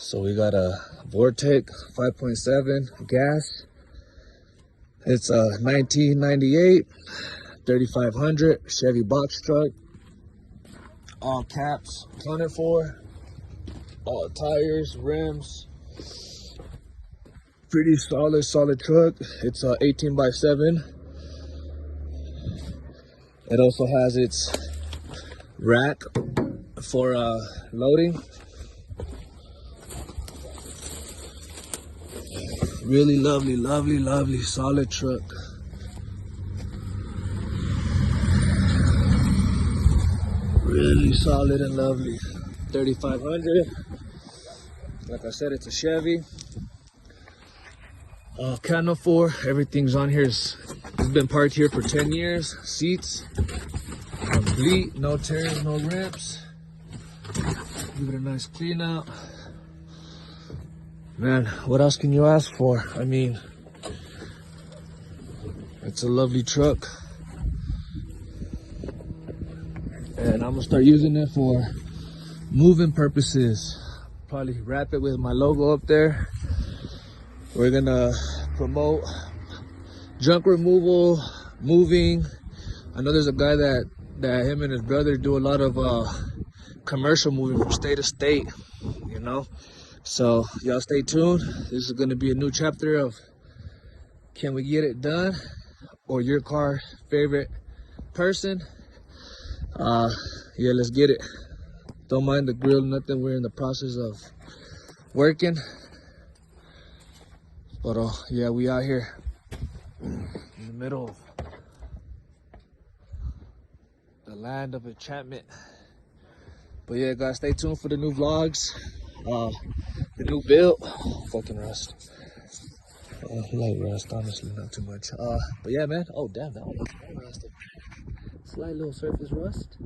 So we got a Vortec 5.7 gas. It's a 1998 3500 Chevy box truck. All caps accounted for. All tires, rims. Pretty solid truck. It's a 18x7. It also has its rack for loading. Really lovely, solid truck. Really solid and lovely. 3500. Like I said, it's a Chevy. Can't afford. Everything's on here. It's been parked here for 10 years. Seats complete, no tears, no rips. Give it a nice clean out. Man, what else can you ask for? I mean, it's a lovely truck. And I'm gonna start using it for moving purposes. Probably wrap it with my logo up there. We're gonna promote junk removal, moving. I know there's a guy that him and his brother do a lot of commercial moving from state to state, you know. So y'all stay tuned. This is gonna be a new chapter of Can We Get It Done, or your car favorite person. Yeah, let's get it. Don't mind the grill, nothing. We're in the process of working. But yeah, we out here in the middle of the land of enchantment. But yeah, guys, stay tuned for the new vlogs. The new build. Fucking rust. Light rust, honestly, not too much. But yeah, man. Oh damn, that one looks rusted. Slight little surface rust.